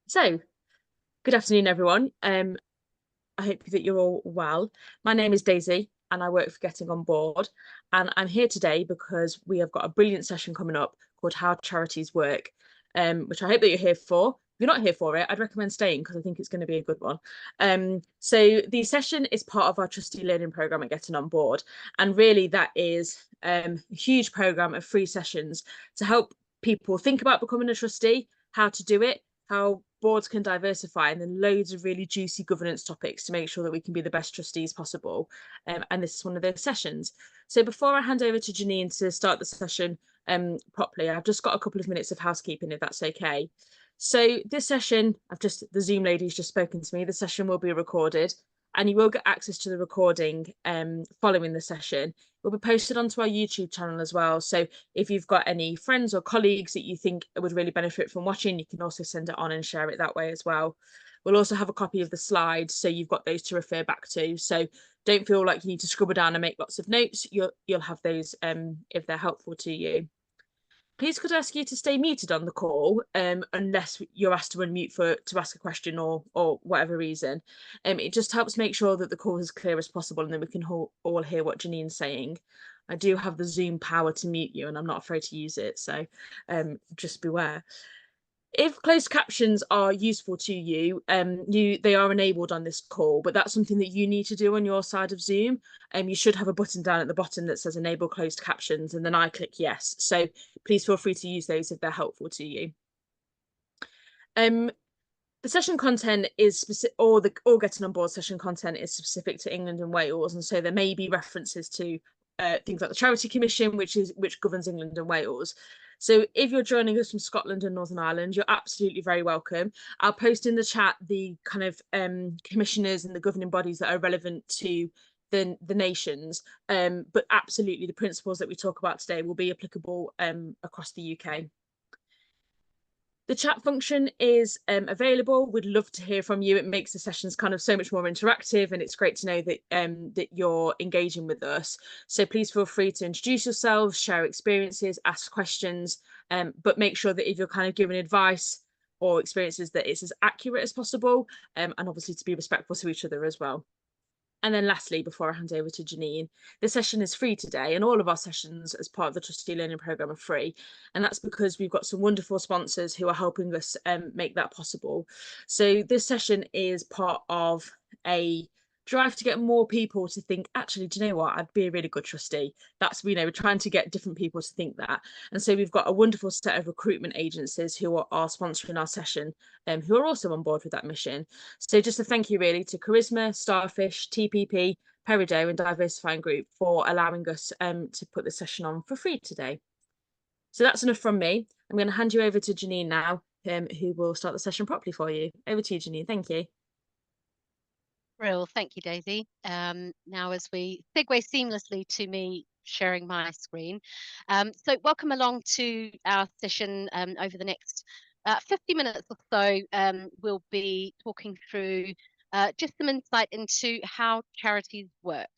So, good afternoon, everyone. I hope that you're all well. My name is Daisy, and I work for Getting on Board. And I'm here today because we have got a brilliant session coming up called How Charities Work, which I hope that you're here for. If you're not here for it, I'd recommend staying because I think it's going to be a good one. So the session is part of our trustee learning program at Getting on Board, and really that is a huge program of free sessions to help people think about becoming a trustee, how to do it, how boards can diversify, and then loads of really juicy governance topics to make sure that we can be the best trustees possible. And this is one of those sessions. So before I hand over to Janine to start the session properly, I've just got a couple of minutes of housekeeping, if that's okay. So this session, the Zoom lady's just spoken to me. The session will be recorded, and you will get access to the recording following the session. It will be posted onto our YouTube channel as well. So if you've got any friends or colleagues that you think would really benefit from watching, you can also send it on and share it that way as well. We'll also have a copy of the slides, so you've got those to refer back to. So don't feel like you need to scribble down and make lots of notes. You'll have those if they're helpful to you. Please could I ask you to stay muted on the call unless you're asked to unmute to ask a question or whatever reason. It just helps make sure that the call is as clear as possible, and then we can all hear what Janine's saying. I do have the Zoom power to mute you, and I'm not afraid to use it, so just beware. If closed captions are useful to you, they are enabled on this call, but that's something that you need to do on your side of Zoom. You should have a button down at the bottom that says enable closed captions, and then I click yes. So please feel free to use those if they're helpful to you. The session content is specific, or Getting on Board session content is specific to England and Wales, and so there may be references to things like the Charity Commission, which governs England and Wales. So if you're joining us from Scotland and Northern Ireland, you're absolutely very welcome. I'll post in the chat the kind of commissioners and the governing bodies that are relevant to the nations, but absolutely the principles that we talk about today will be applicable across the UK. The chat function is available. We'd love to hear from you. It makes the sessions kind of so much more interactive, and it's great to know that that you're engaging with us. So please feel free to introduce yourselves, share experiences, ask questions, but make sure that if you're kind of giving advice or experiences, that it's as accurate as possible, and obviously to be respectful to each other as well. And then lastly, before I hand over to Janine, the session is free today, and all of our sessions as part of the Trustee Learning Programme are free. And that's because we've got some wonderful sponsors who are helping us make that possible. So this session is part of a drive to get more people to think, actually, do you know what, I'd be a really good trustee. That's, we're trying to get different people to think that. And so we've got a wonderful set of recruitment agencies who are sponsoring our session, who are also on board with that mission. So just a thank you really to Charisma, Starfish, TPP, Peridot and Diversifying Group for allowing us to put the session on for free today. So that's enough from me. I'm going to hand you over to Janine now, who will start the session properly for you. Over to you, Janine. Thank you. Real, thank you, Daisy. Now as we segue seamlessly to me sharing my screen. So welcome along to our session over the next 50 minutes or so. We'll be talking through just some insight into how charities work.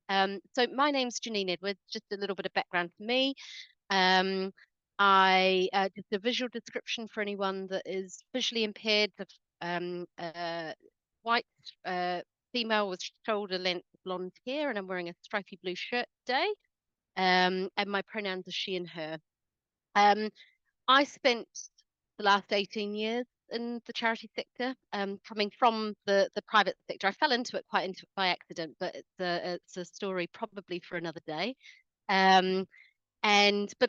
So my name's Janine Edwards, just a little bit of background for me. I just a visual description for anyone that is visually impaired. White female with shoulder length blonde hair, and I'm wearing a stripy blue shirt today. And my pronouns are she and her. I spent the last 18 years in the charity sector, coming from the private sector. I fell into it by accident, but it's a story probably for another day. But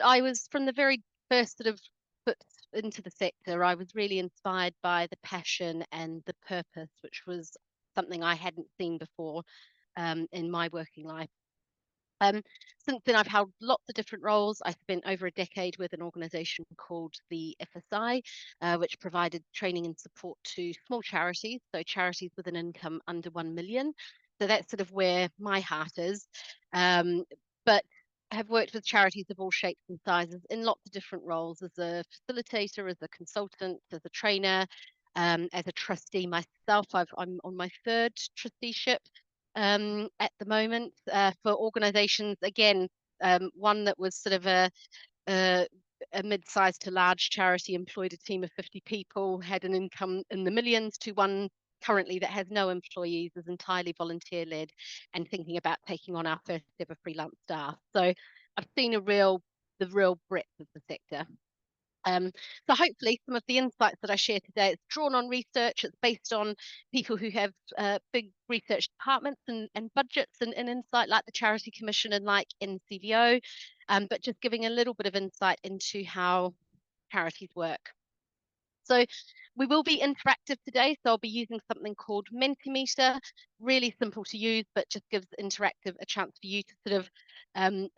I was from the very first sort of foot into the sector, I was really inspired by the passion and the purpose, which was something I hadn't seen before in my working life. Since then, I've held lots of different roles. I spent over a decade with an organisation called the FSI, which provided training and support to small charities, so charities with an income under 1 million. So that's sort of where my heart is. But I have worked with charities of all shapes and sizes in lots of different roles, as a facilitator, as a consultant, as a trainer, as a trustee myself. I'm on my third trusteeship at the moment for organisations. Again, one that was sort of a mid-sized to large charity employed a team of 50 people, had an income in the millions, to one currently that has no employees, is entirely volunteer-led, and thinking about taking on our first ever freelance staff. So I've seen the real breadth of the sector. So hopefully some of the insights that I share today, it's drawn on research, it's based on people who have big research departments and budgets and insight, like the Charity Commission and like NCVO, but just giving a little bit of insight into how charities work. So we will be interactive today. So I'll be using something called Mentimeter, really simple to use, but just gives interactive a chance for you to sort of to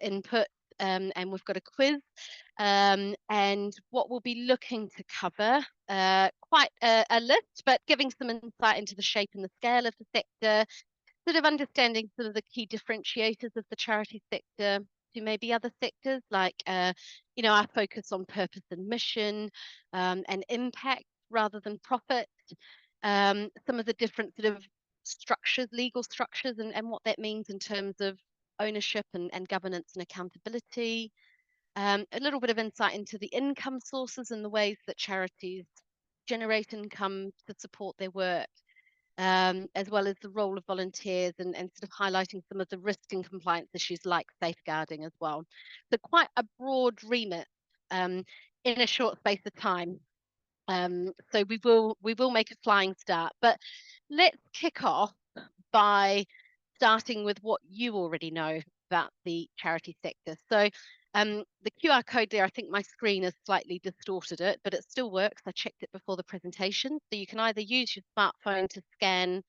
input. And we've got a quiz. And what we'll be looking to cover, quite a list, but giving some insight into the shape and the scale of the sector, sort of understanding some of the key differentiators of the charity sector to maybe other sectors, like our focus on purpose and mission, and impact rather than profit, some of the different sort of structures, legal structures, and what that means in terms of ownership and governance and accountability, a little bit of insight into the income sources and the ways that charities generate income to support their work, as well as the role of volunteers, and sort of highlighting some of the risk and compliance issues like safeguarding as well. So quite a broad remit in a short space of time. So we will make a flying start, but let's kick off by starting with what you already know about the charity sector. So the QR code there, I think my screen has slightly distorted it, but it still works. I checked it before the presentation. So you can either use your smartphone to scan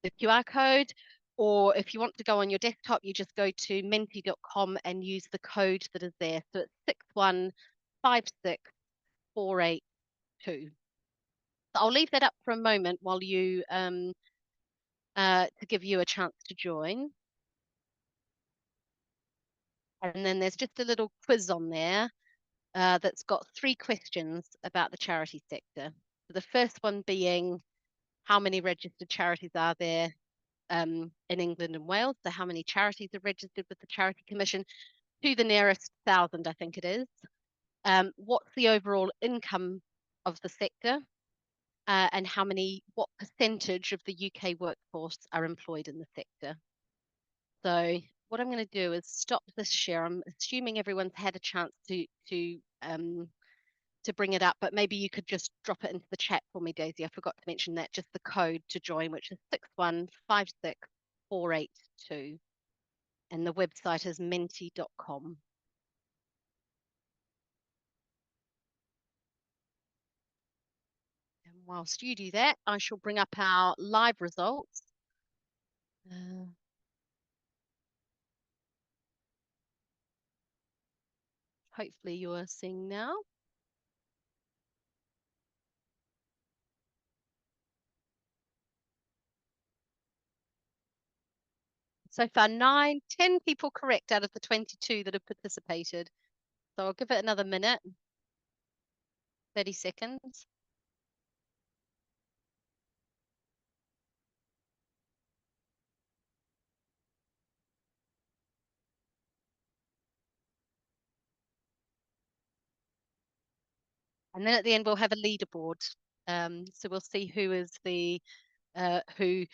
the QR code, or if you want to go on your desktop, you just go to menti.com and use the code that is there. So it's 6156482. So I'll leave that up for a moment while you to give you a chance to join. And then there's just a little quiz on there that's got 3 questions about the charity sector. So the first one being, how many registered charities are there in England and Wales? So how many charities are registered with the Charity Commission? To the nearest 1,000, I think it is. What's the overall income of the sector? And what percentage of the UK workforce are employed in the sector? So what I'm going to do is stop this share. I'm assuming everyone's had a chance to bring it up, but maybe you could just drop it into the chat for me, Daisy. I forgot to mention that, just the code to join, which is 6156482. And the website is menti.com. And whilst you do that, I shall bring up our live results. Hopefully you are seeing now. So far, 10 people correct out of the 22 that have participated. So I'll give it another minute, 30 seconds. And then at the end, we'll have a leaderboard. So we'll see who is the, who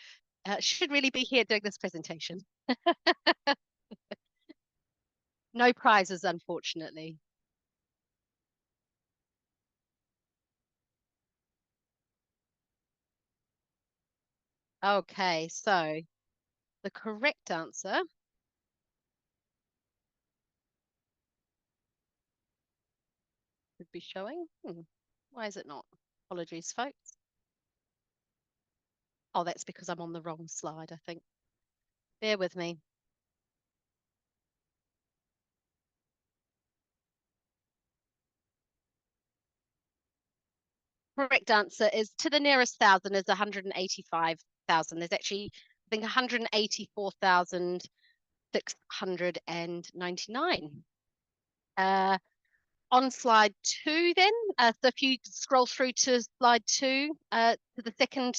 should really be here doing this presentation. No prizes, unfortunately. Okay, so the correct answer should be showing. Why is it not? Apologies, folks. Oh, that's because I'm on the wrong slide, I think. Bear with me. Correct answer is, to the nearest 1,000 is 185,000. There's actually, I think, 184,699. On slide 2 then, so if you scroll through to slide 2, to the second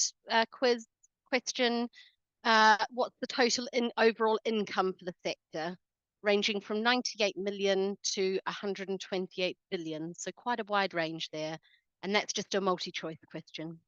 quiz question, what's the total overall income for the sector? ranging from 98 million to 128 billion. So quite a wide range there. And that's just a multi-choice question.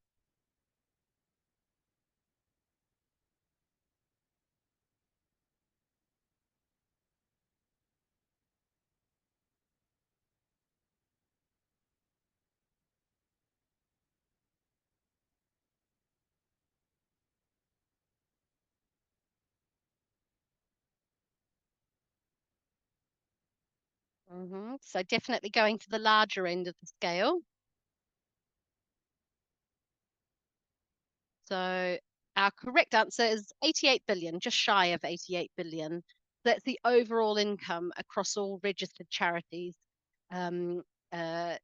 So definitely going to the larger end of the scale. So our correct answer is 88 billion, just shy of 88 billion. That's the overall income across all registered charities um, uh,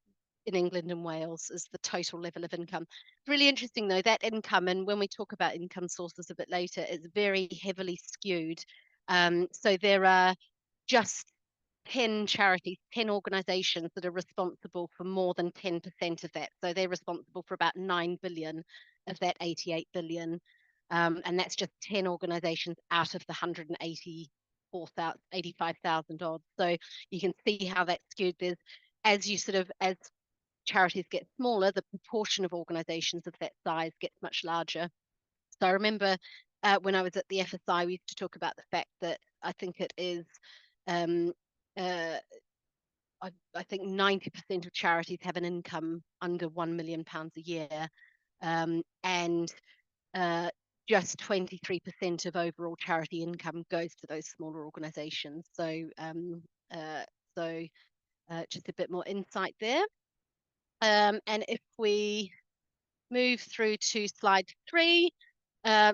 in England and Wales, is the total level of income. Really interesting though, that income, and when we talk about income sources a bit later, it's very heavily skewed. So there are just 10 charities, 10 organizations that are responsible for more than 10% of that. So they're responsible for about 9 billion of that 88 billion. And that's just 10 organizations out of the 85,000 odd. So you can see how that's skewed. There's, as charities get smaller, the proportion of organizations of that size gets much larger. So I remember when I was at the FSI, we used to talk about the fact that I think it is um, I think 90% of charities have an income under £1 million a year, and just 23% of overall charity income goes to those smaller organisations. Uh, so just a bit more insight there. And if we move through to slide 3.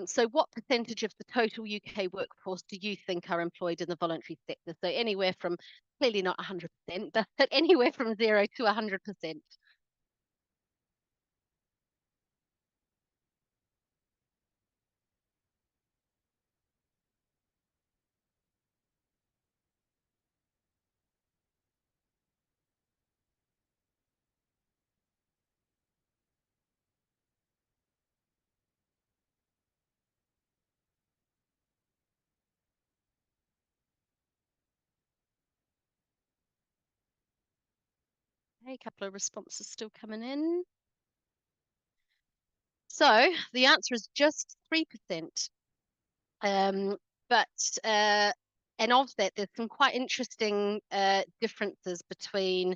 So what percentage of the total UK workforce do you think are employed in the voluntary sector? So anywhere from, clearly not 100%, but anywhere from 0 to 100%. Okay, a couple of responses still coming in. So the answer is just 3%. But and of that, there's some quite interesting differences between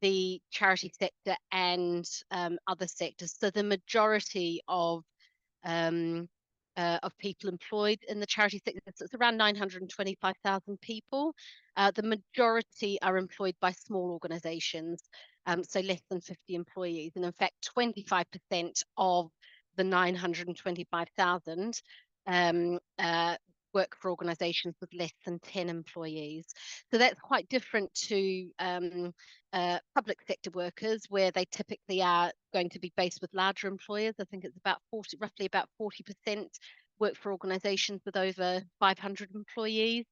the charity sector and other sectors. So the majority um, of people employed in the charity sector, so it's around 925,000 people. The majority are employed by small organisations, so less than 50 employees. And in fact, 25% of the 925,000 work for organisations with less than 10 employees. So that's quite different to public sector workers, where they typically are going to be based with larger employers. I think it's about roughly about 40% work for organisations with over 500 employees.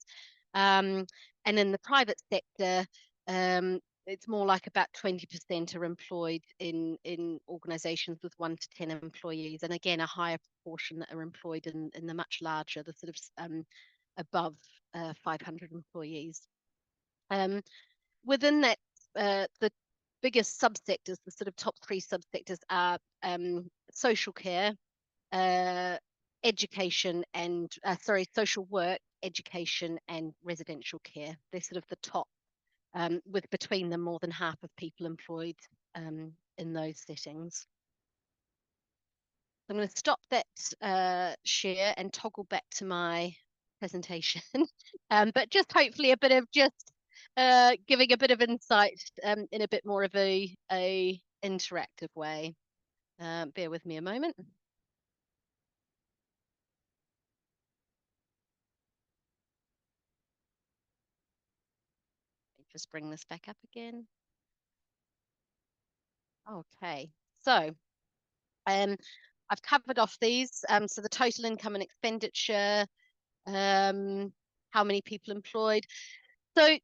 And in the private sector, it's more like about 20% are employed in organisations with 1 to 10 employees, and again a higher proportion that are employed in the much larger, the sort of above 500 employees. Within that, the biggest subsectors, the sort of top 3 subsectors are social care, education, and social work, education, and residential care. They're sort of the top, with between them more than half of people employed in those settings. I'm going to stop that share and toggle back to my presentation, but just hopefully a bit of just giving a bit of insight in a bit more of a interactive way. Bear with me a moment. Just bring this back up again. Okay, so I've covered off these. So the total income and expenditure, how many people employed. So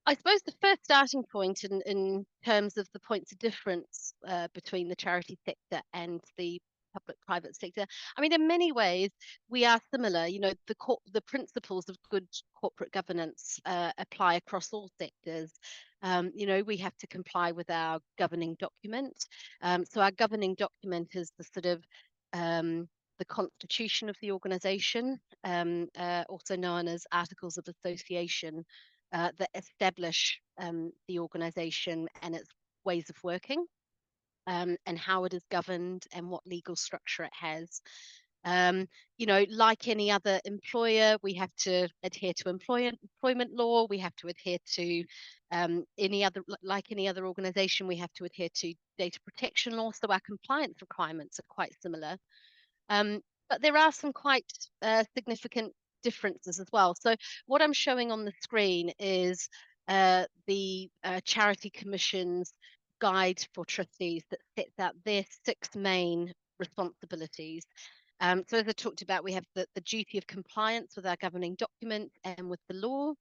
I suppose the first starting point in terms of the points of difference between the charity sector and the public-private sector. I mean, in many ways, we are similar. The principles of good corporate governance apply across all sectors. We have to comply with our governing document. So our governing document is the sort of the constitution of the organisation, also known as Articles of Association, that establish the organisation and its ways of working, and how it is governed and what legal structure it has. Like any other employer, we have to adhere to employment law. We have to adhere to like any other organisation, we have to adhere to data protection law. So our compliance requirements are quite similar. But there are some quite significant differences as well. So what I'm showing on the screen is the Charity Commission's guide for trustees that sets out their 6 main responsibilities. So as I talked about, we have the duty of compliance with our governing document and with the law.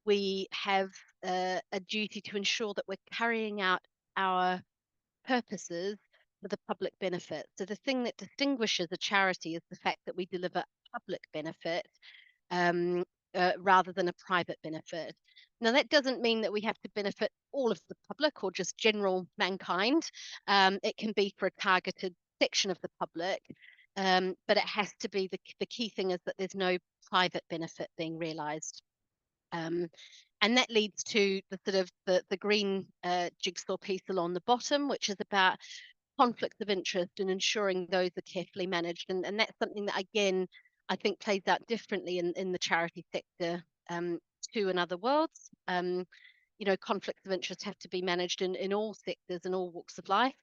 We have a duty to ensure that we're carrying out our purposes for the public benefit. So the thing that distinguishes a charity is the fact that we deliver public benefit rather than a private benefit. Now, that doesn't mean that we have to benefit all of the public or just general mankind. It can be for a targeted section of the public, but it has to be the key thing is that there's no private benefit being realised. And that leads to the sort of the green jigsaw piece along the bottom, which is about conflicts of interest and ensuring those are carefully managed. And that's something that, again, I think plays out differently in the charity sector to in other worlds. Conflicts of interest have to be managed in all sectors and all walks of life,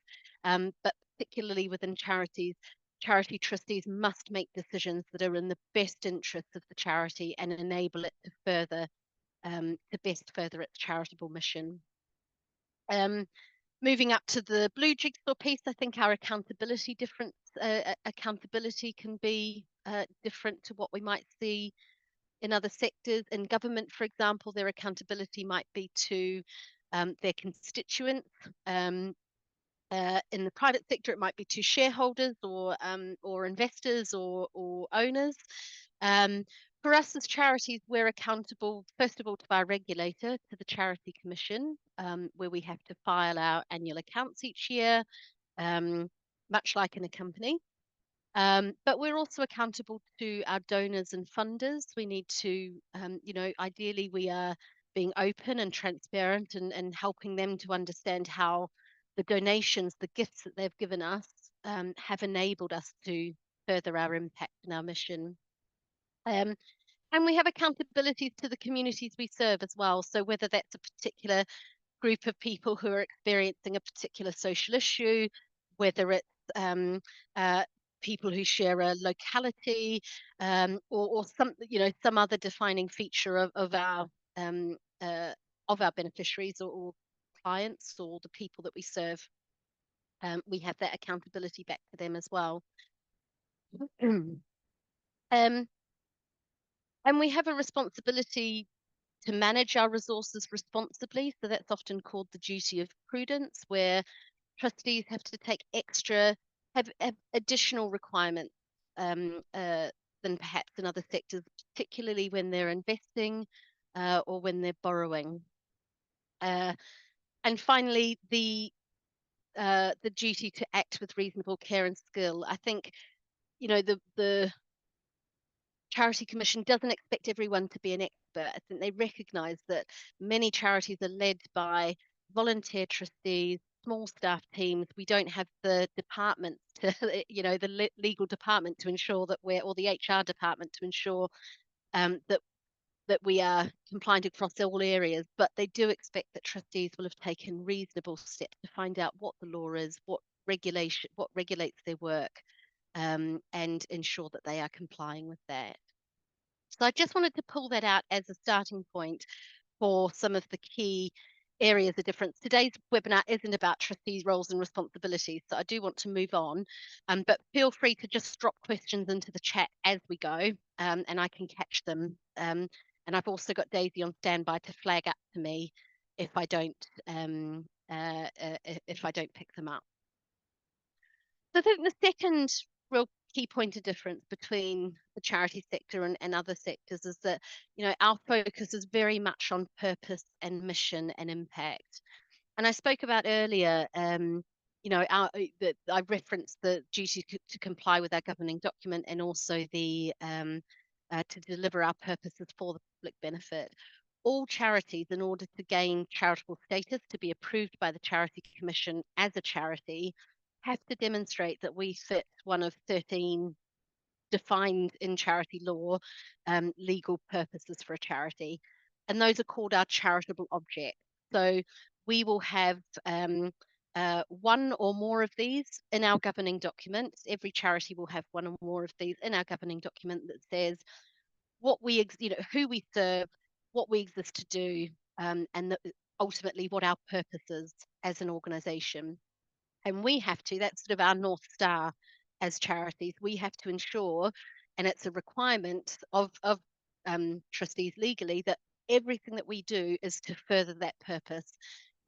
but particularly within charities. Charity trustees must make decisions that are in the best interests of the charity and enable it to best further its charitable mission. Moving up to the blue jigsaw piece, I think our accountability can be different to what we might see in other sectors. In government, for example, their accountability might be to their constituents. In the private sector, it might be to shareholders or investors or owners. For us as charities, we're accountable, first of all, to our regulator, to the Charity Commission, where we have to file our annual accounts each year, much like in a company. But we're also accountable to our donors and funders. We need to, ideally, we are being open and transparent and helping them to understand how the donations, the gifts that they've given us, have enabled us to further our impact and our mission. And we have accountabilities to the communities we serve as well. So whether that's a particular group of people who are experiencing a particular social issue, whether it's people who share a locality, or some other defining feature of our beneficiaries or clients or the people that we serve, we have that accountability back to them as well. And we have a responsibility to manage our resources responsibly. So that's often called the duty of prudence, where trustees have to take have additional requirements than perhaps in other sectors, particularly when they're investing or when they're borrowing. And finally, the duty to act with reasonable care and skill. I think, the Charity Commission doesn't expect everyone to be an expert. I think they recognise that many charities are led by volunteer trustees, small staff teams. We don't have the department to, the legal department to ensure that or the HR department to ensure that we are compliant across all areas. But they do expect that trustees will have taken reasonable steps to find out what the law is, what regulates their work, and ensure that they are complying with that. So I just wanted to pull that out as a starting point for some of the key areas of difference. Today's webinar isn't about trustees' roles and responsibilities, so I do want to move on, but feel free to just drop questions into the chat as we go, and I can catch them. And I've also got Daisy on standby to flag up to me if I don't pick them up. So I think the second real key point of difference between the charity sector and other sectors is that, our focus is very much on purpose and mission and impact. And I spoke about earlier, that I referenced the duty to comply with our governing document, and also the to deliver our purposes for the public benefit. All charities, in order to gain charitable status, to be approved by the Charity Commission as a charity, have to demonstrate that we fit one of 13 defined in charity law legal purposes for a charity. And those are called our charitable objects. So we will have one or more of these in our governing document. Every charity will have one or more of these in our governing document that says who we serve, what we exist to do, and ultimately what our purpose is as an organisation. And we have to, that's sort of our North Star as charities, we have to ensure, and it's a requirement of trustees legally, that everything that we do is to further that purpose.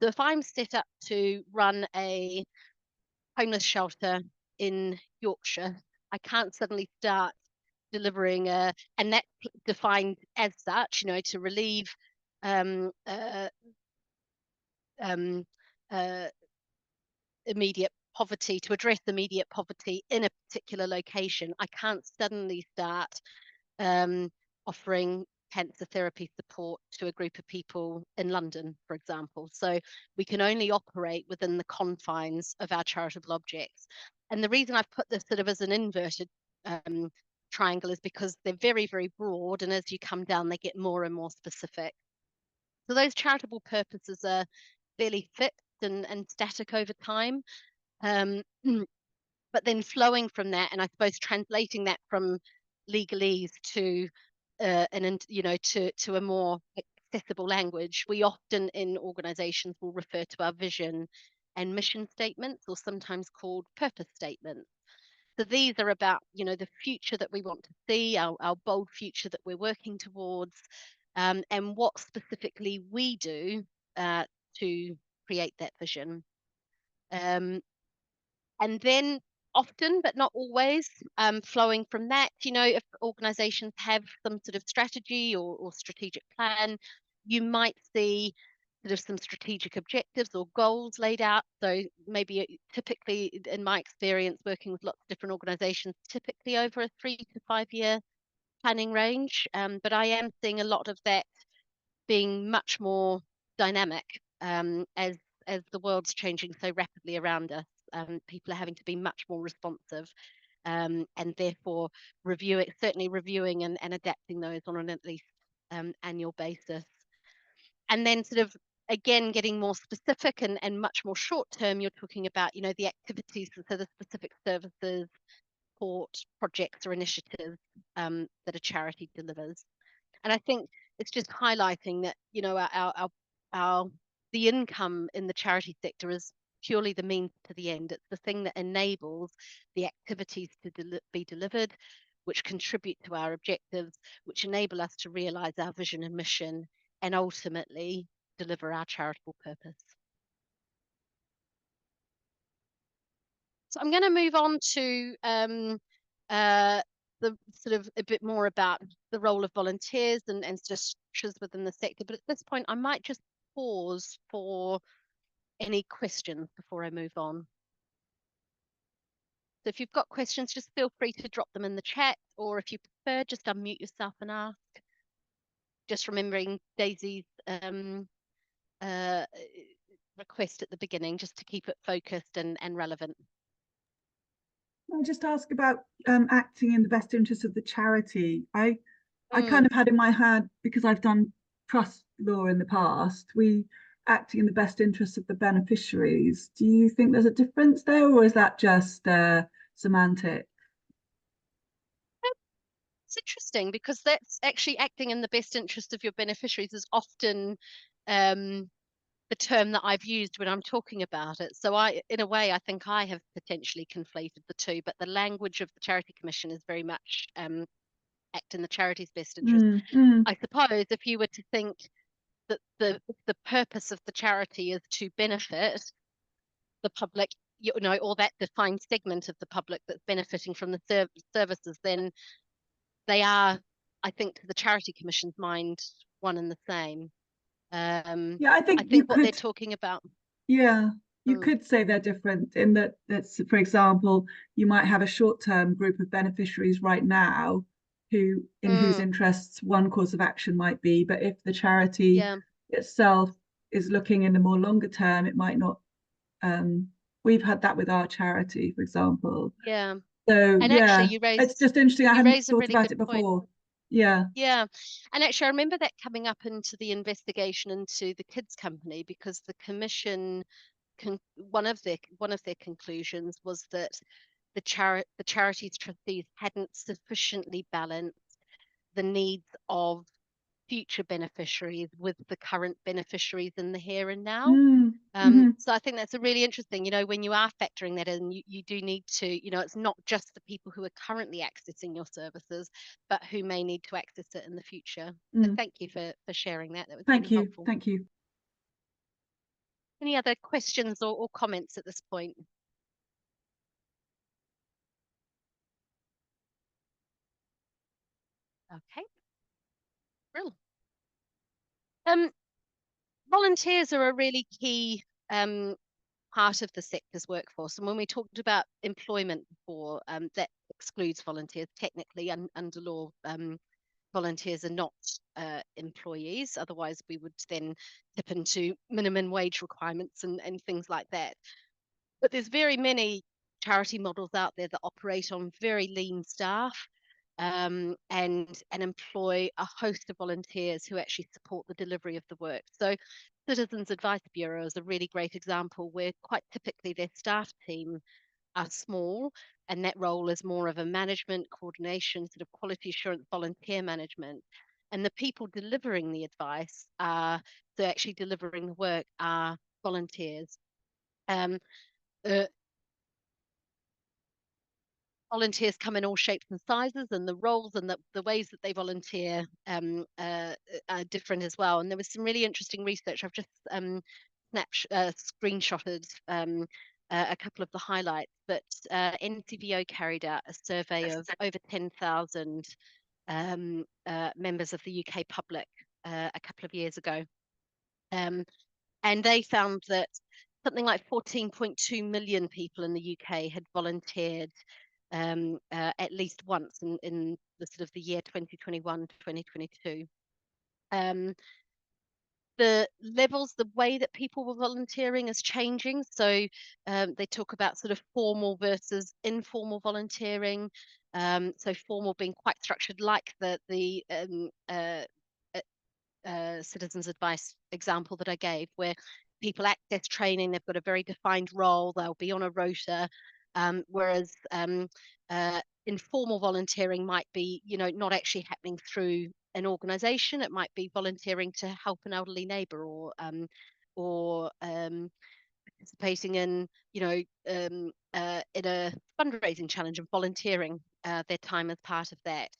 So if I'm set up to run a homeless shelter in Yorkshire, I can't suddenly start delivering and that's defined as such, to relieve um, uh, um, uh, immediate poverty, to address immediate poverty in a particular location. I can't suddenly start offering cancer therapy support to a group of people in London, for example. So we can only operate within the confines of our charitable objects. And the reason I've put this sort of as an inverted triangle is because they're very, very broad, and as you come down, they get more and more specific. So those charitable purposes are fairly fixed and static over time. But then flowing from that, and I suppose translating that from legalese to to a more accessible language, we often in organizations will refer to our vision and mission statements, or sometimes called purpose statements. So these are about, the future that we want to see, our bold future that we're working towards, and what specifically we do to create that vision. And then often, but not always, flowing from that, if organizations have some sort of strategy or strategic plan, you might see sort of some strategic objectives or goals laid out. So maybe typically, in my experience working with lots of different organizations, typically over a 3 to 5 year planning range. But I am seeing a lot of that being much more dynamic as the world's changing so rapidly around us. People are having to be much more responsive, and therefore certainly reviewing and adapting those on an at least annual basis. And then sort of again getting more specific and much more short term, you're talking about the activities, so the specific services, support, projects or initiatives that a charity delivers. And I think it's just highlighting that our the income in the charity sector is purely the means to the end. It's the thing that enables the activities to be delivered, which contribute to our objectives, which enable us to realise our vision and mission, and ultimately deliver our charitable purpose. So I'm going to move on to the sort of a bit more about the role of volunteers and structures within the sector. But at this point, I might just pause for any questions before I move on. So if you've got questions, just feel free to drop them in the chat, or if you prefer, just unmute yourself and ask. Just remembering Daisy's request at the beginning, just to keep it focused and relevant. I'll just ask about acting in the best interest of the charity. I kind of had in my head, because I've done trust law in the past, we acting in the best interest of the beneficiaries. Do you think there's a difference there, or is that just semantic? It's interesting, because that's actually acting in the best interest of your beneficiaries is often the term that I've used when I'm talking about it. So in a way, I think I have potentially conflated the two, but the language of the Charity Commission is very much act in the charity's best interest. I suppose if you were to think that the purpose of the charity is to benefit the public you know, or that defined segment of the public that's benefiting from the services, then they are, I think, to the Charity Commission's mind, one and the same. Yeah, I I think you think what they're could. talking about. Yeah, you Mm, could say they're different in that's, for example, you might have a short-term group of beneficiaries right now whose mm, interests one course of action might be, but if the charity yeah, itself is looking in the more longer term, it might not. We've had that with our charity, for example. yeah. So And actually, yeah, it's just interesting. I you hadn't raise a thought really about good it point. before. Yeah. Yeah, and actually, I remember that coming up into the investigation into the kids company, because the commission one of their conclusions was that the charity's trustees hadn't sufficiently balanced the needs of future beneficiaries with the current beneficiaries in the here and now. Mm, hmm. So I think that's a really interesting, you know, when you are factoring that in, you do need to, you know, it's not just the people who are currently accessing your services, but who may need to access it in the future. So Mm. thank you for sharing that. That was Thank really you. helpful. Thank you. Any other questions or comments at this point? Okay, brilliant. Um, Volunteers are a really key part of the sector's workforce. And when we talked about employment before, that excludes volunteers. Technically, under law, volunteers are not employees. Otherwise, we would then tip into minimum wage requirements and things like that. But there's very many charity models out there that operate on very lean staff, and employ a host of volunteers who actually support the delivery of the work. So Citizens Advice Bureau is a really great example, where quite typically their staff team are small, and that role is more of a management, coordination, sort of quality assurance, volunteer management. And the people delivering the advice are, so actually delivering the work, are volunteers. Um, uh, Volunteers come in all shapes and sizes, and the roles and the ways that they volunteer are different as well. And there was some really interesting research. I've just screenshotted a couple of the highlights, but NCVO carried out a survey of over 10,000 members of the UK public a couple of years ago. And they found that something like 14.2 million people in the UK had volunteered at least once in the sort of the year 2021 2022. The levels, the way that people were volunteering is changing. So they talk about sort of formal versus informal volunteering. So formal being quite structured, like the Citizens Advice example that I gave, where people access training, they've got a very defined role, they'll be on a rota, whereas informal volunteering might be, you know, not actually happening through an organisation. It might be volunteering to help an elderly neighbour, or participating in, you know, in a fundraising challenge and volunteering their time as part of that.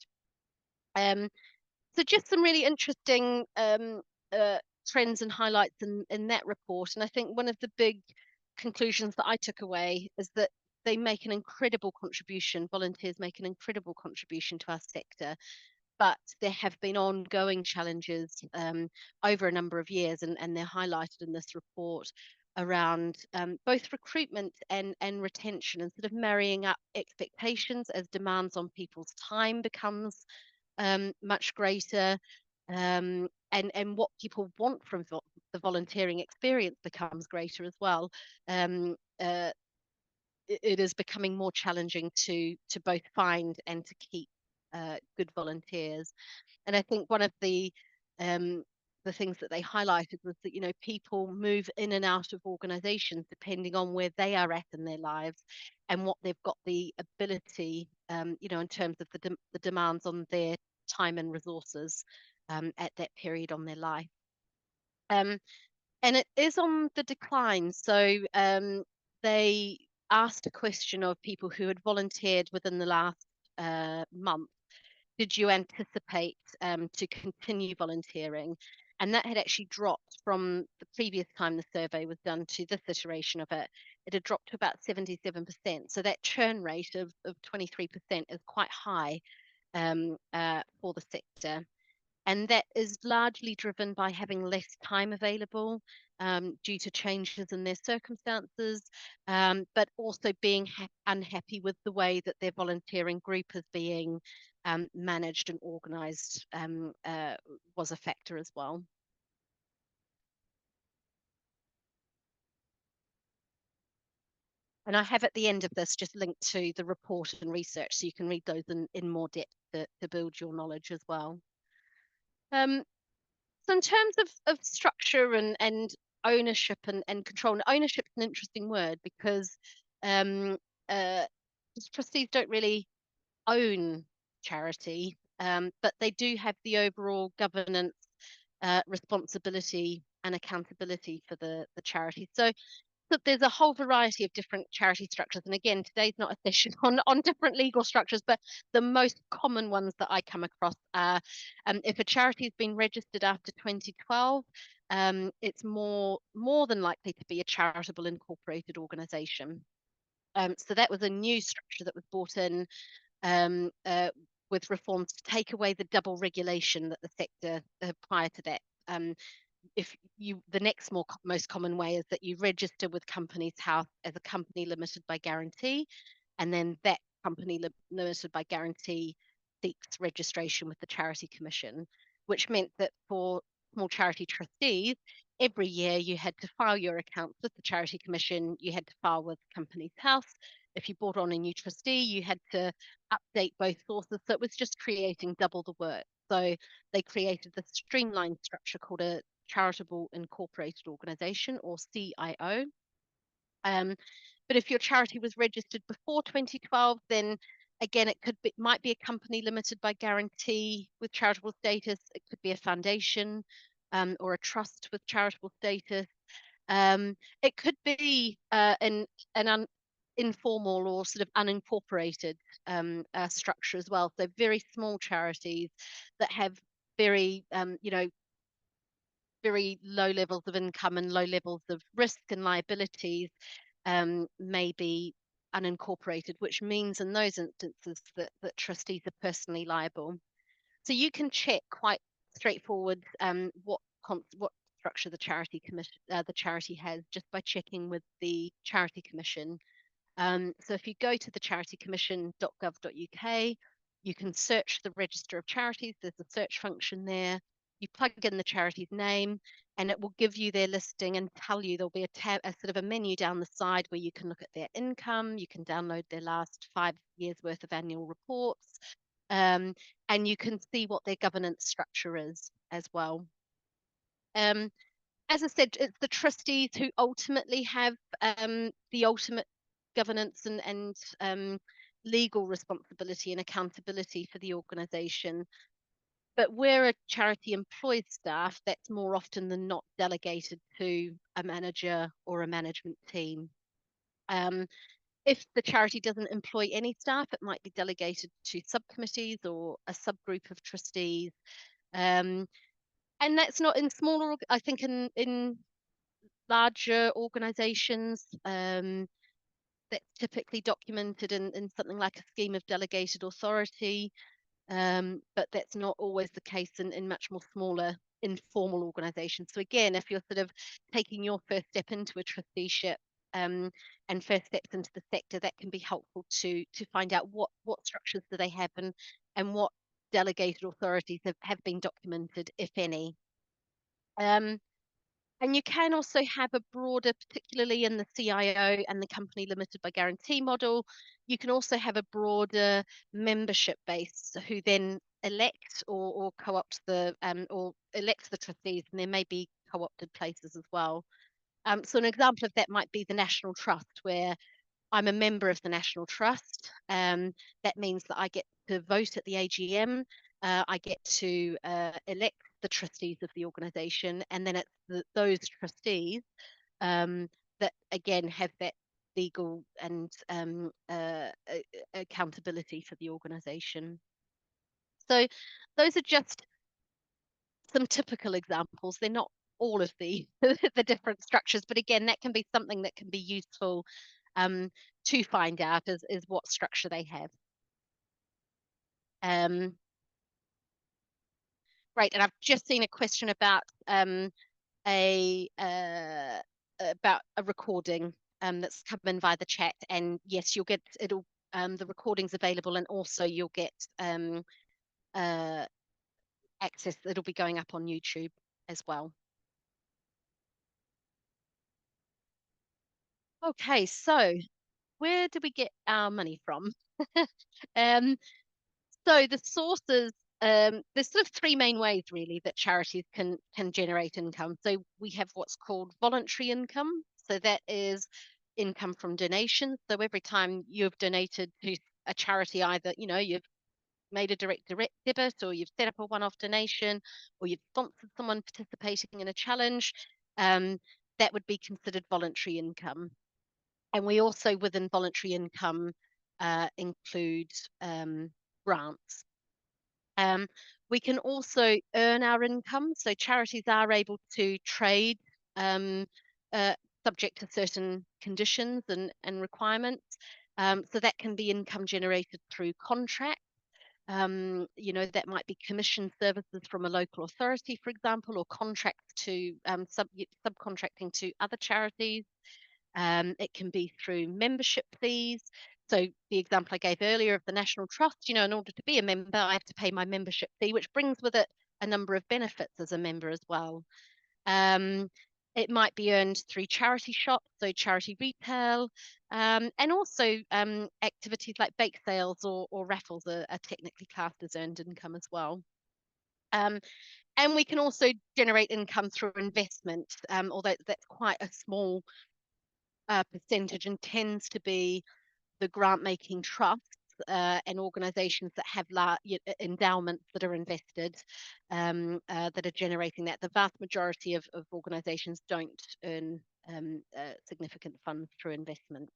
So just some really interesting uh, trends and highlights in that report. And I think one of the big conclusions that I took away is that they make an incredible contribution. Volunteers make an incredible contribution to our sector, but there have been ongoing challenges over a number of years, and they're highlighted in this report, around both recruitment and retention, and sort of marrying up expectations as demands on people's time becomes much greater, and what people want from the volunteering experience becomes greater as well. Um, uh, it is becoming more challenging to both find and to keep good volunteers. And I think one of the things that they highlighted was that, you know, people move in and out of organizations depending on where they are at in their lives and what they've got the ability, you know, in terms of the demands on their time and resources at that period on their life. And it is on the decline. So they asked a question of people who had volunteered within the last month. Did you anticipate to continue volunteering? And that had actually dropped from the previous time the survey was done to this iteration of it. It had dropped to about 77%. So that churn rate of 23% is quite high for the sector. And that is largely driven by having less time available due to changes in their circumstances, but also being unhappy with the way that their volunteering group is being managed and organised was a factor as well. And I have at the end of this just linked to the report and research, so you can read those in more depth to build your knowledge as well. So in terms of structure and ownership and control, and ownership is an interesting word because trustees don't really own charity, but they do have the overall governance, responsibility and accountability for the charity. So there's a whole variety of different charity structures. And again, today's not a session on different legal structures, but the most common ones that I come across are if a charity has been registered after 2012, it's more than likely to be a charitable incorporated organisation. So that was a new structure that was brought in with reforms to take away the double regulation that the sector prior to that. The next most common way is that you register with Companies House as a company limited by guarantee, and then that company limited by guarantee seeks registration with the Charity Commission, which meant that for small charity trustees, every year you had to file your accounts with the Charity Commission, you had to file with Companies House. If you brought on a new trustee, you had to update both sources. So it was just creating double the work. So they created this streamlined structure called a Charitable Incorporated Organisation, or CIO. But if your charity was registered before 2012, then again, might be a company limited by guarantee with charitable status. It could be a foundation or a trust with charitable status. It could be an informal or sort of unincorporated structure as well. So very small charities that have very, very low levels of income and low levels of risk and liabilities may be unincorporated, which means in those instances that trustees are personally liable. So you can check quite straightforward what structure the charity has just by checking with the Charity Commission. So if you go to the charitycommission.gov.uk, you can search the register of charities. There's a search function there. You plug in the charity's name and it will give you their listing and tell you there'll be a tab, a sort of a menu down the side where you can look at their income. You can download their last 5 years worth of annual reports, and you can see what their governance structure is as well. As I said, it's the trustees who ultimately have the ultimate governance and legal responsibility and accountability for the organisation. But where a charity employs staff, that's more often than not delegated to a manager or a management team. If the charity doesn't employ any staff, it might be delegated to subcommittees or a subgroup of trustees. And that's not in smaller, I think in larger organisations, that's typically documented in something like a scheme of delegated authority. But that's not always the case in much more smaller informal organisations. So again, if you're sort of taking your first step into a trusteeship and first steps into the sector, that can be helpful to find out what structures do they have and what delegated authorities have been documented, if any. And you can also have a broader, particularly in the CIO and the company limited by guarantee model, you can also have a broader membership base who then elect or co-opt or elect the trustees, and there may be co-opted places as well. So an example of that might be the National Trust, where I'm a member of the National Trust. That means that I get to vote at the AGM. I get to elect the trustees of the organisation, and then it's those trustees that again have that legal and accountability for the organisation. So those are just some typical examples. They're not all of the the different structures, but again, that can be something that can be useful to find out is what structure they have. Great, and I've just seen a question about a recording that's come in via the chat, and yes, you'll get the recording's available, and also you'll get access. It'll be going up on YouTube as well. Okay, so where do we get our money from? So the sources, there's sort of three main ways really that charities can generate income. So we have what's called voluntary income. So that is income from donations. So every time you've donated to a charity, either you've made a direct debit, or you've set up a one-off donation, or you've sponsored someone participating in a challenge, that would be considered voluntary income. And we also, within voluntary income, include grants. We can also earn our income. So charities are able to trade subject to certain conditions and requirements. So that can be income generated through contract. That might be commission services from a local authority, for example, or contracts to subcontracting to other charities. It can be through membership fees. So the example I gave earlier of the National Trust, in order to be a member, I have to pay my membership fee, which brings with it a number of benefits as a member as well. It might be earned through charity shops, so charity retail, and also activities like bake sales or raffles are technically classed as earned income as well. And we can also generate income through investment, although that's quite a small percentage, and tends to be the grant-making trusts and organisations that have endowments that are invested, that are generating that. The vast majority of organisations don't earn significant funds through investment.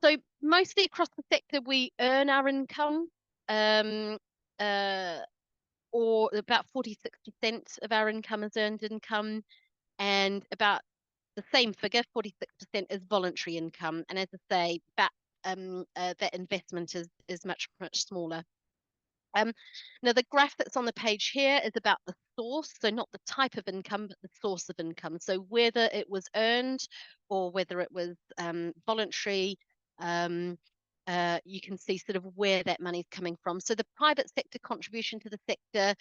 So mostly across the sector, we earn our income, or about 46% of our income is earned income, and about the same figure, 46%, is voluntary income. And as I say, that investment is much, much smaller. Now, the graph that's on the page here is about the source, so not the type of income, but the source of income. So whether it was earned or whether it was voluntary, you can see sort of where that money is coming from. So the private sector contribution to the sector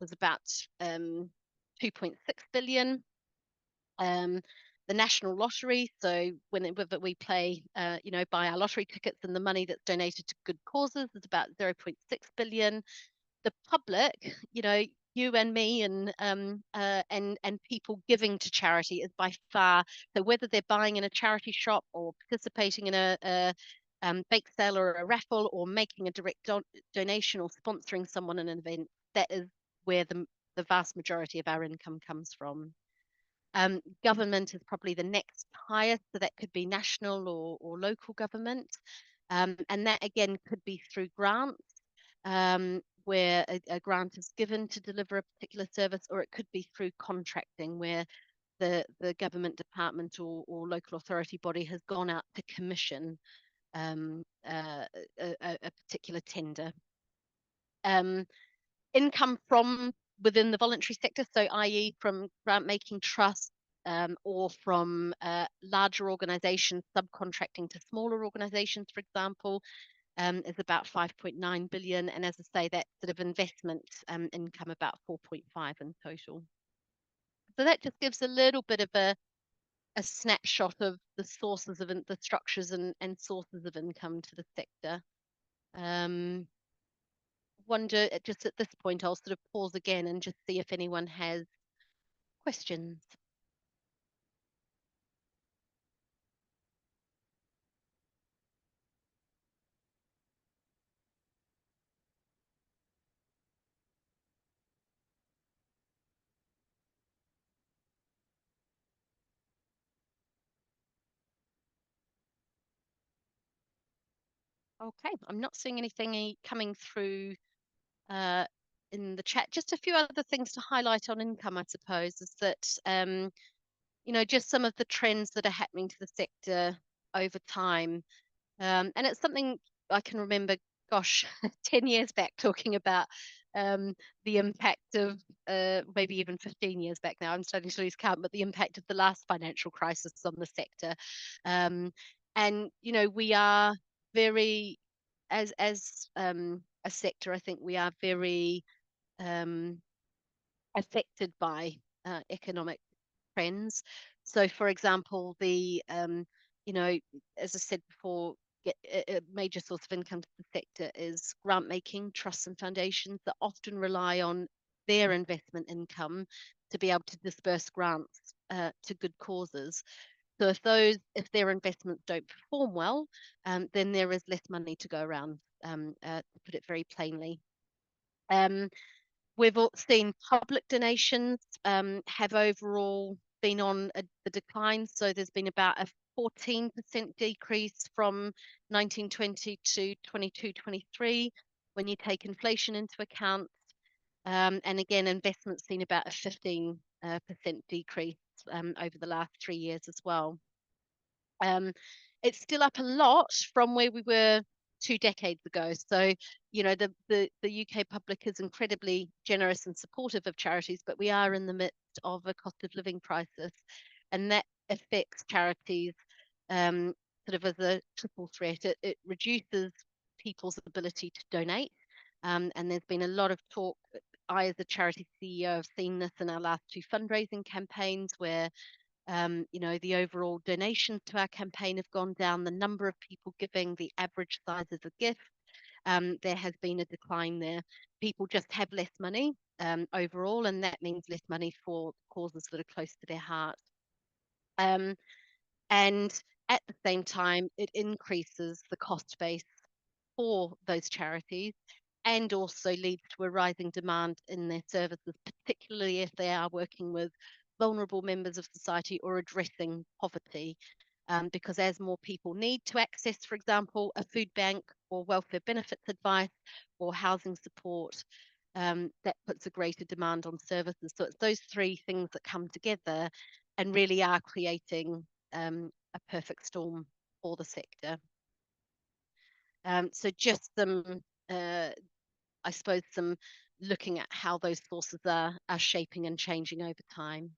was about 2.6 billion. The National Lottery, so whenever we play, buy our lottery tickets, and the money that's donated to good causes is about 0.6 billion. The public, you and me and people giving to charity is by far, so whether they're buying in a charity shop or participating in a bake sale or a raffle, or making a direct donation or sponsoring someone in an event, that is where the vast majority of our income comes from. Government is probably the next highest, so that could be national or local government. And that again could be through grants, where a grant is given to deliver a particular service, or it could be through contracting, where the government department or local authority body has gone out to commission a particular tender. Income from within the voluntary sector, so i.e. from grant making trusts, or from larger organisations subcontracting to smaller organisations, for example, is about 5.9 billion. And as I say, that sort of investment income about 4.5 in total. So that just gives a little bit of a snapshot of the sources of the structures and sources of income to the sector. Wonder, just at this point, I'll sort of pause again and just see if anyone has questions. Okay, I'm not seeing anything coming through in the chat. Just a few other things to highlight on income, I suppose, is that just some of the trends that are happening to the sector over time. And it's something I can remember, gosh, 10 years back talking about the impact of, maybe even 15 years back now, I'm starting to lose count, but the impact of the last financial crisis on the sector. And, we are very, as a sector, I think we are very um, affected by economic trends. So, for example, as I said before, a major source of income to the sector is grant making, trusts and foundations that often rely on their investment income to be able to disperse grants to good causes. So if their investments don't perform well, then there is less money to go around, to put it very plainly. We've all seen public donations have overall been on the decline. So there's been about a 14% decrease from 1920 to 22-23 when you take inflation into account. And again, investment's seen about a 15% decrease over the last 3 years as well. It's still up a lot from where we were 2 decades ago. So, the UK public is incredibly generous and supportive of charities, but we are in the midst of a cost of living crisis, and that affects charities sort of as a triple threat. It reduces people's ability to donate, and there's been a lot of talk. I, as a charity CEO, have seen this in our last 2 fundraising campaigns where the overall donations to our campaign have gone down, the number of people giving, the average size of the gift, there has been a decline there. People just have less money overall, and that means less money for causes that are close to their heart. And at the same time, it increases the cost base for those charities and also leads to a rising demand in their services, particularly if they are working with vulnerable members of society or addressing poverty. Because as more people need to access, for example, a food bank or welfare benefits advice or housing support, that puts a greater demand on services. So it's those 3 things that come together and really are creating a perfect storm for the sector. So just some, I suppose, some looking at how those sources are shaping and changing over time.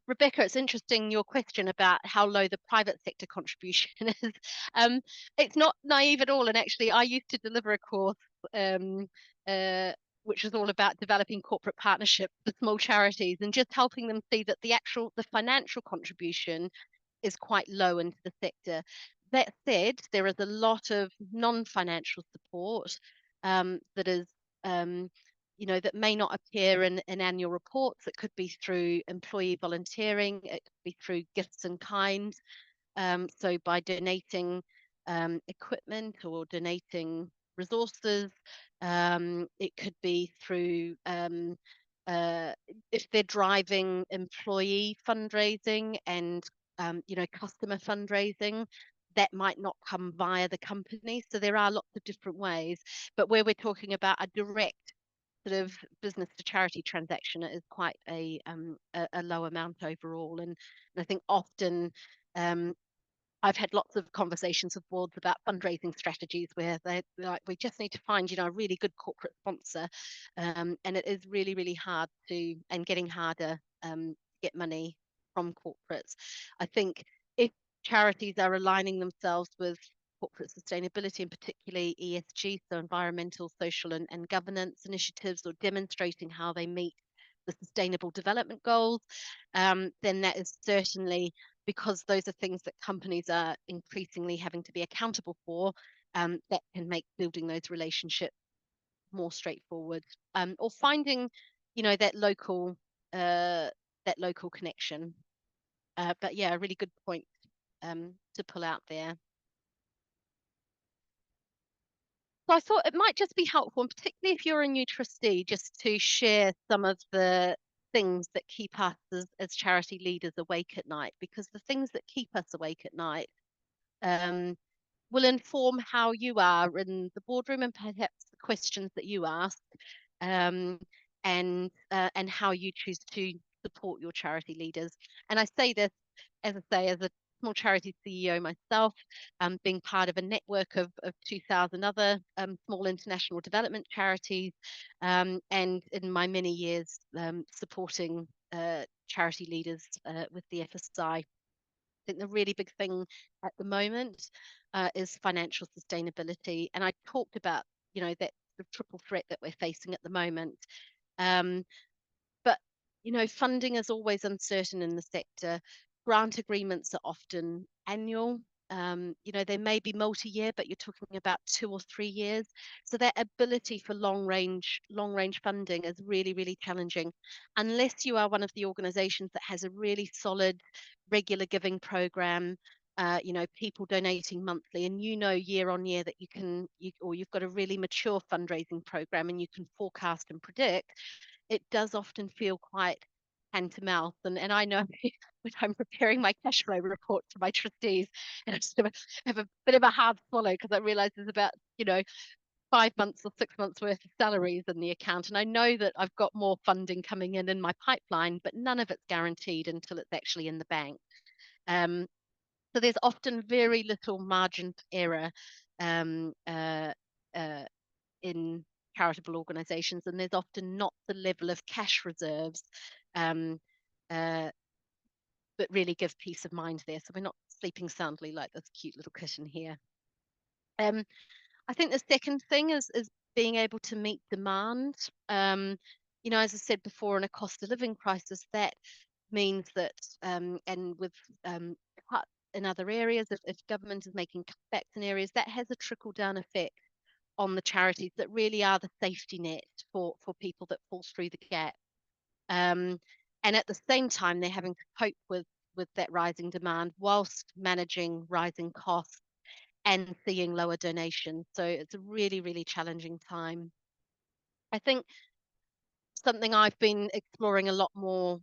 Rebecca, it's interesting your question about how low the private sector contribution is. It's not naive at all. And actually, I used to deliver a course which is all about developing corporate partnerships with small charities and just helping them see that the financial contribution is quite low into the sector. That said, there is a lot of non-financial support that is that may not appear in annual reports. It could be through employee volunteering, it could be through gifts in kind. So by donating equipment or donating resources, it could be through if they're driving employee fundraising and customer fundraising, that might not come via the company. So there are lots of different ways, but where we're talking about a direct sort of business to charity transaction, it is quite a low amount overall. And I think often I've had lots of conversations with boards about fundraising strategies where they're like, we just need to find, a really good corporate sponsor. And it is really, really hard and getting harder to get money from corporates. I think if charities are aligning themselves with corporate sustainability and particularly ESG, so environmental, social and governance initiatives, or demonstrating how they meet the sustainable development goals, then that is certainly, because those are things that companies are increasingly having to be accountable for, that can make building those relationships more straightforward, or finding, that local connection. But yeah, a really good point to pull out there. So I thought it might just be helpful, and particularly if you're a new trustee, just to share some of the things that keep us as charity leaders awake at night, because the things that keep us awake at night will inform how you are in the boardroom and perhaps the questions that you ask, and how you choose to support your charity leaders. And I say this, as I say, as a small charity CEO myself, being part of a network of 2,000 other small international development charities, and in my many years supporting charity leaders with the FSI. I think the really big thing at the moment is financial sustainability. And I talked about, that the triple threat that we're facing at the moment. Um, but, funding is always uncertain in the sector. Grant agreements are often annual. They may be multi-year, but you're talking about 2 or 3 years. So that ability for long range funding is really, really challenging, unless you are one of the organisations that has a really solid, regular giving program. People donating monthly, and year on year that you've got a really mature fundraising program, and you can forecast and predict. It does often feel quite hand to mouth. And I know when I'm preparing my cash flow report for my trustees, and I just have a bit of a hard swallow because I realize there's about, 5 months or 6 months worth of salaries in the account. And I know that I've got more funding coming in my pipeline, but none of it's guaranteed until it's actually in the bank. So there's often very little margin for error um, in charitable organisations, and there's often not the level of cash reserves um, that really give peace of mind there. So we're not sleeping soundly like this cute little kitten here. I think the second thing is being able to meet demand. As I said before, in a cost of living crisis, that means that, and with cuts in other areas, if government is making cutbacks in areas, that has a trickle down effect on the charities that really are the safety net for people that fall through the gap. And at the same time, they're having to cope with that rising demand whilst managing rising costs and seeing lower donations. So it's a really, really challenging time. I think something I've been exploring a lot more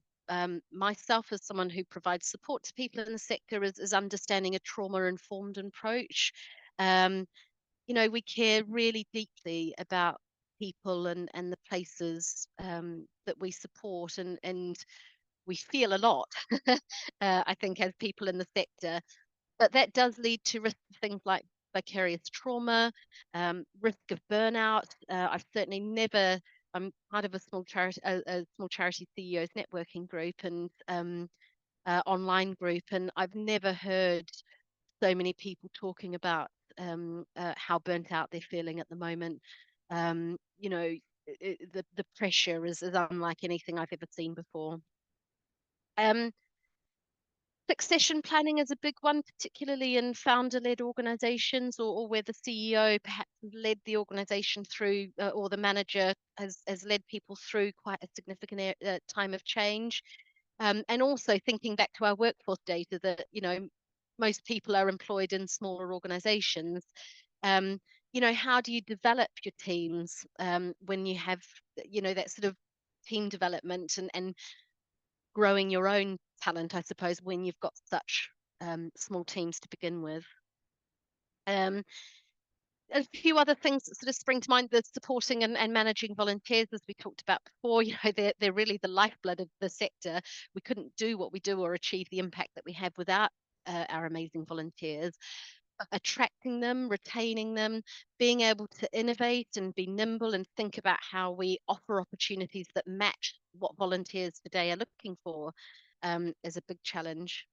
myself, as someone who provides support to people in the sector, is understanding a trauma-informed approach. We care really deeply about people and the places that we support, and we feel a lot, I think, as people in the sector. But that does lead to risk of things like vicarious trauma, risk of burnout. I've certainly never. I'm part of a small charity CEOs networking group and online group, and I've never heard so many people talking about how burnt out they're feeling at the moment. The pressure is unlike anything I've ever seen before. Succession planning is a big one, particularly in founder-led organizations, or where the CEO perhaps has led the organization through, or the manager has led people through quite a significant time of change. And also thinking back to our workforce data that, most people are employed in smaller organizations. How do you develop your teams when you have, that sort of team development and growing your own talent, I suppose, when you've got such small teams to begin with. A few other things that sort of spring to mind: the supporting and managing volunteers, as we talked about before. They're really the lifeblood of the sector. We couldn't do what we do or achieve the impact that we have without our amazing volunteers. Attracting them, retaining them, being able to innovate and be nimble and think about how we offer opportunities that match what volunteers today are looking for is a big challenge.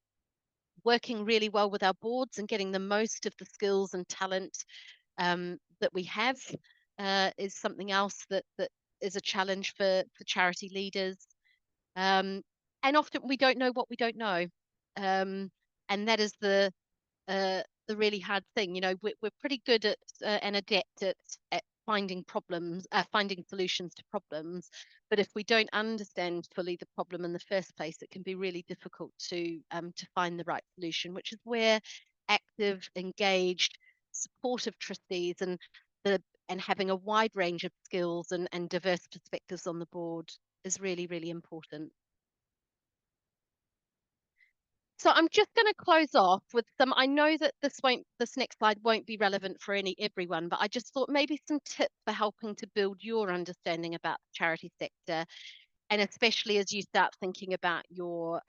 Working really well with our boards and getting the most of the skills and talent that we have is something else that is a challenge for charity leaders. And often we don't know what we don't know. And that is the really hard thing. We're pretty good at and adept at finding solutions to problems, but if we don't understand fully the problem in the first place, it can be really difficult to find the right solution, which is where active, engaged, supportive trustees and having a wide range of skills and diverse perspectives on the board is really, really important. So I'm just going to close off with some. I know that this next slide won't be relevant for everyone, but I just thought maybe some tips for helping to build your understanding about the charity sector, and especially as you start thinking about your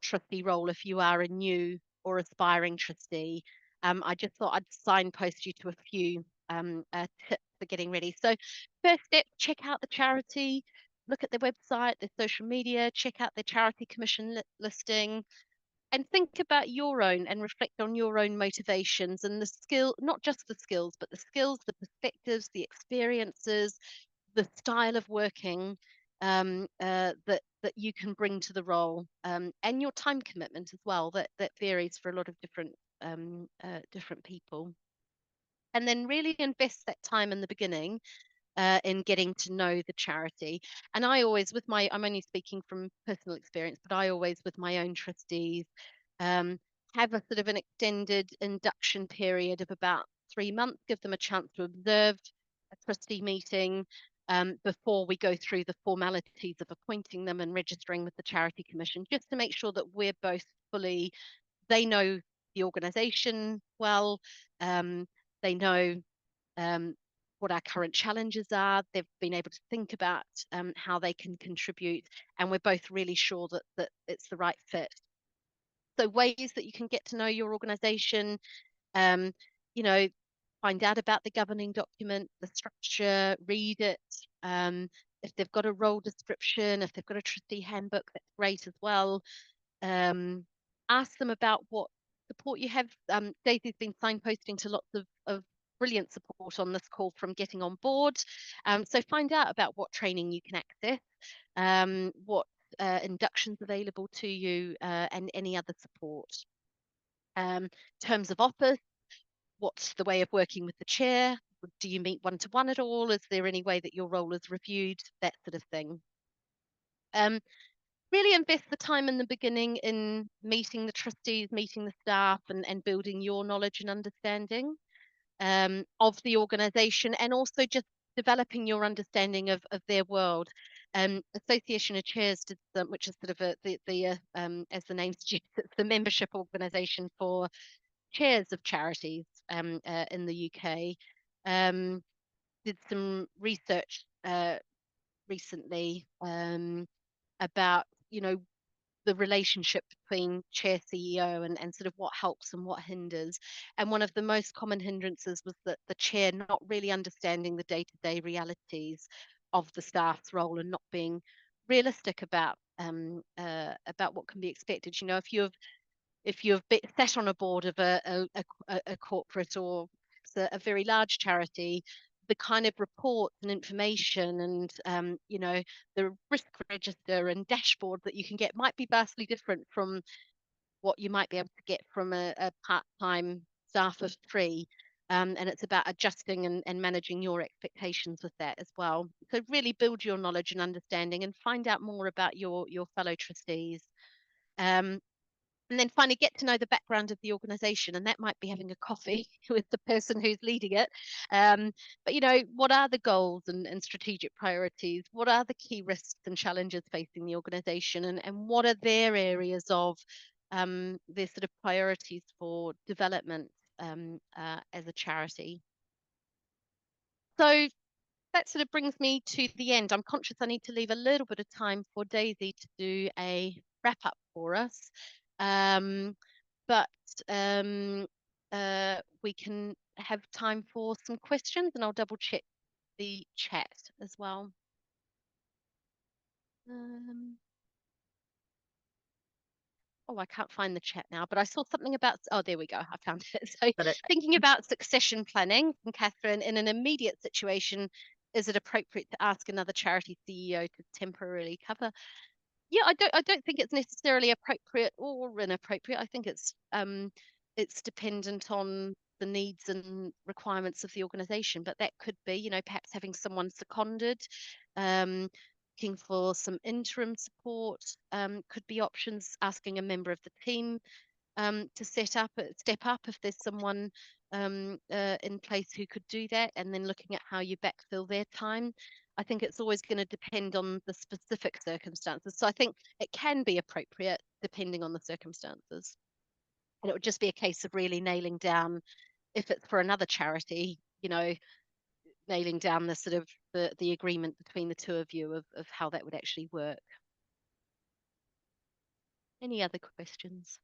trustee role if you are a new or aspiring trustee. I just thought I'd signpost you to a few tips for getting ready. So first step, check out the charity, look at their website, their social media, check out their charity commission listing, and think about your own and reflect on your own motivations and the skill, not just the skills, but the skills, the perspectives, the experiences, the style of working that you can bring to the role, and your time commitment as well. That varies for a lot of different people. And then really invest that time in the beginning in getting to know the charity. And I always, I'm only speaking from personal experience, but I always, with my own trustees, um, have a sort of an extended induction period of about 3 months, give them a chance to observe a trustee meeting before we go through the formalities of appointing them and registering with the Charity Commission, just to make sure that we're both fully, they know the organisation well, they know what our current challenges are. They've been able to think about how they can contribute, and we're both really sure that it's the right fit. So ways that you can get to know your organisation, um, you know, find out about the governing document, the structure, read it. If they've got a role description, if they've got a trustee handbook, that's great as well. Ask them about what support you have. Daisy's been signposting to lots of brilliant support on this call from getting on board. So find out about what training you can access, what inductions available to you, and any other support. Terms of office, what's the way of working with the chair? Do you meet one-to-one at all? Is there any way that your role is reviewed? That sort of thing. Really invest the time in the beginning in meeting the trustees, meeting the staff, and building your knowledge and understanding of the organisation, and also just developing your understanding of their world. Association of Chairs did which is sort of as the name suggests, it's the membership organisation for chairs of charities in the UK. Did some research recently about the relationship between chair CEO and sort of what helps and what hinders. And one of the most common hindrances was that the chair not really understanding the day-to-day realities of the staff's role and not being realistic about what can be expected. If you've sat on a board of a corporate or a very large charity, the kind of reports and information and the risk register and dashboard that you can get might be vastly different from what you might be able to get from a part-time staff of 3. And it's about adjusting and managing your expectations with that as well. So really build your knowledge and understanding and find out more about your fellow trustees. And then finally get to know the background of the organisation, and that might be having a coffee with the person who's leading it. But what are the goals and strategic priorities? What are the key risks and challenges facing the organisation, and what are their areas of their sort of priorities for development as a charity? So that sort of brings me to the end. I'm conscious I need to leave a little bit of time for Daisy to do a wrap up for us. But we can have time for some questions, and I'll double check the chat as well. Oh, I can't find the chat now, but I saw something about, oh, there we go, I found it. So thinking about succession planning from Catherine, in an immediate situation, is it appropriate to ask another charity CEO to temporarily cover? Yeah, I don't think it's necessarily appropriate or inappropriate. I think it's dependent on the needs and requirements of the organisation, but that could be, perhaps having someone seconded, looking for some interim support, could be options, asking a member of the team to step up if there's someone in place who could do that, and then looking at how you backfill their time. I think it's always going to depend on the specific circumstances. So I think it can be appropriate depending on the circumstances. And it would just be a case of really nailing down, if it's for another charity, you know, nailing down the sort of the agreement between the two of you of how that would actually work. Any other questions?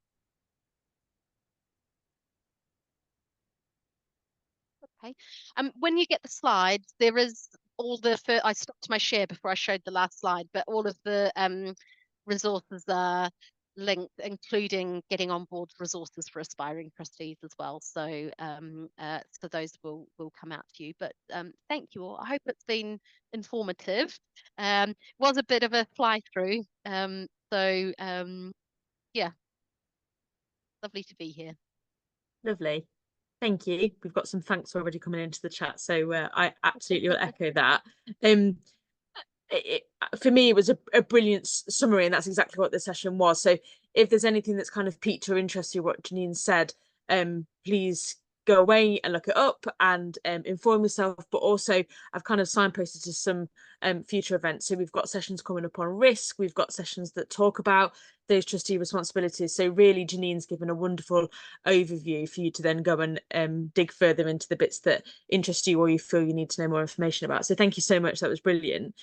Okay. When you get the slides, there is all the, I stopped my share before I showed the last slide, but all of the resources are linked, including getting on board resources for aspiring trustees as well. So so those will come out to you. But thank you all. I hope it's been informative. Was a bit of a fly through. So yeah, lovely to be here. Lovely. Thank you. We've got some thanks already coming into the chat, so I absolutely will echo that. For me, it was a brilliant summary, and that's exactly what the session was. So if there's anything that's kind of piqued your interest in what Janine said, please go away and look it up and inform yourself. But also, I've kind of signposted to some future events. So we've got sessions coming up on risk. We've got sessions that talk about those trustee responsibilities. So really, Janine's given a wonderful overview for you to then go and dig further into the bits that interest you or you feel you need to know more information about. So thank you so much. That was brilliant.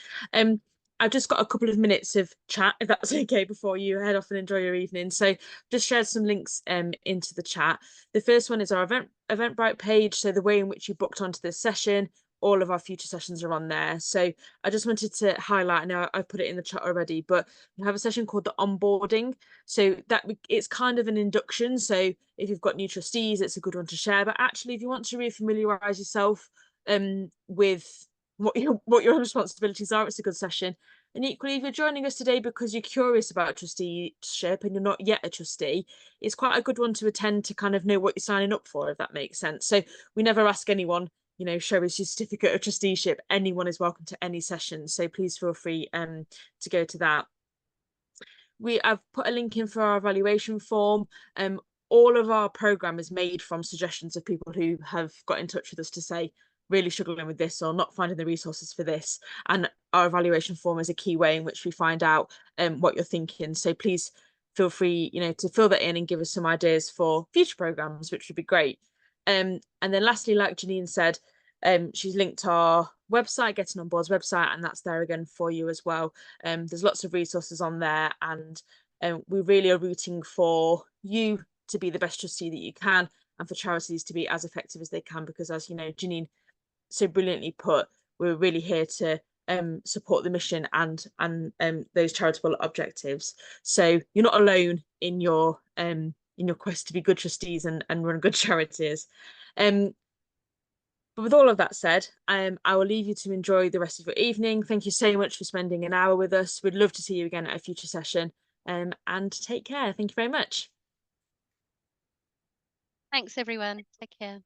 I've just got a couple of minutes of chat, if that's okay, before you head off and enjoy your evening. So just shared some links into the chat. The first one is our Eventbrite page. So the way in which you booked onto this session, all of our future sessions are on there. So I just wanted to highlight, I know I've put it in the chat already, but we have a session called the onboarding. So that it's kind of an induction. So if you've got new trustees, it's a good one to share. But actually, if you want to refamiliarize yourself with what your responsibilities are, it's a good session. And equally, if you're joining us today because you're curious about trusteeship and you're not yet a trustee, it's quite a good one to attend to kind of know what you're signing up for, if that makes sense. So we never ask anyone, you know, show us your certificate of trusteeship. Anyone is welcome to any session. So please feel free to go to that. I've put a link in for our evaluation form. All of our program is made from suggestions of people who have got in touch with us to say, really struggling with this or not finding the resources for this. And our evaluation form is a key way in which we find out what you're thinking. So please feel free, you know, to fill that in and give us some ideas for future programs, which would be great. And then lastly, like Janine said, she's linked our website, Getting On Board's website, and that's there again for you as well. There's lots of resources on there, and we really are rooting for you to be the best trustee that you can, and for charities to be as effective as they can, because as you know, Janine so brilliantly put, we're really here to support the mission and those charitable objectives. So you're not alone in your quest to be good trustees and run good charities. But with all of that said, I will leave you to enjoy the rest of your evening. Thank you so much for spending an hour with us. We'd love to see you again at a future session. And take care. Thank you very much. Thanks, everyone. Take care.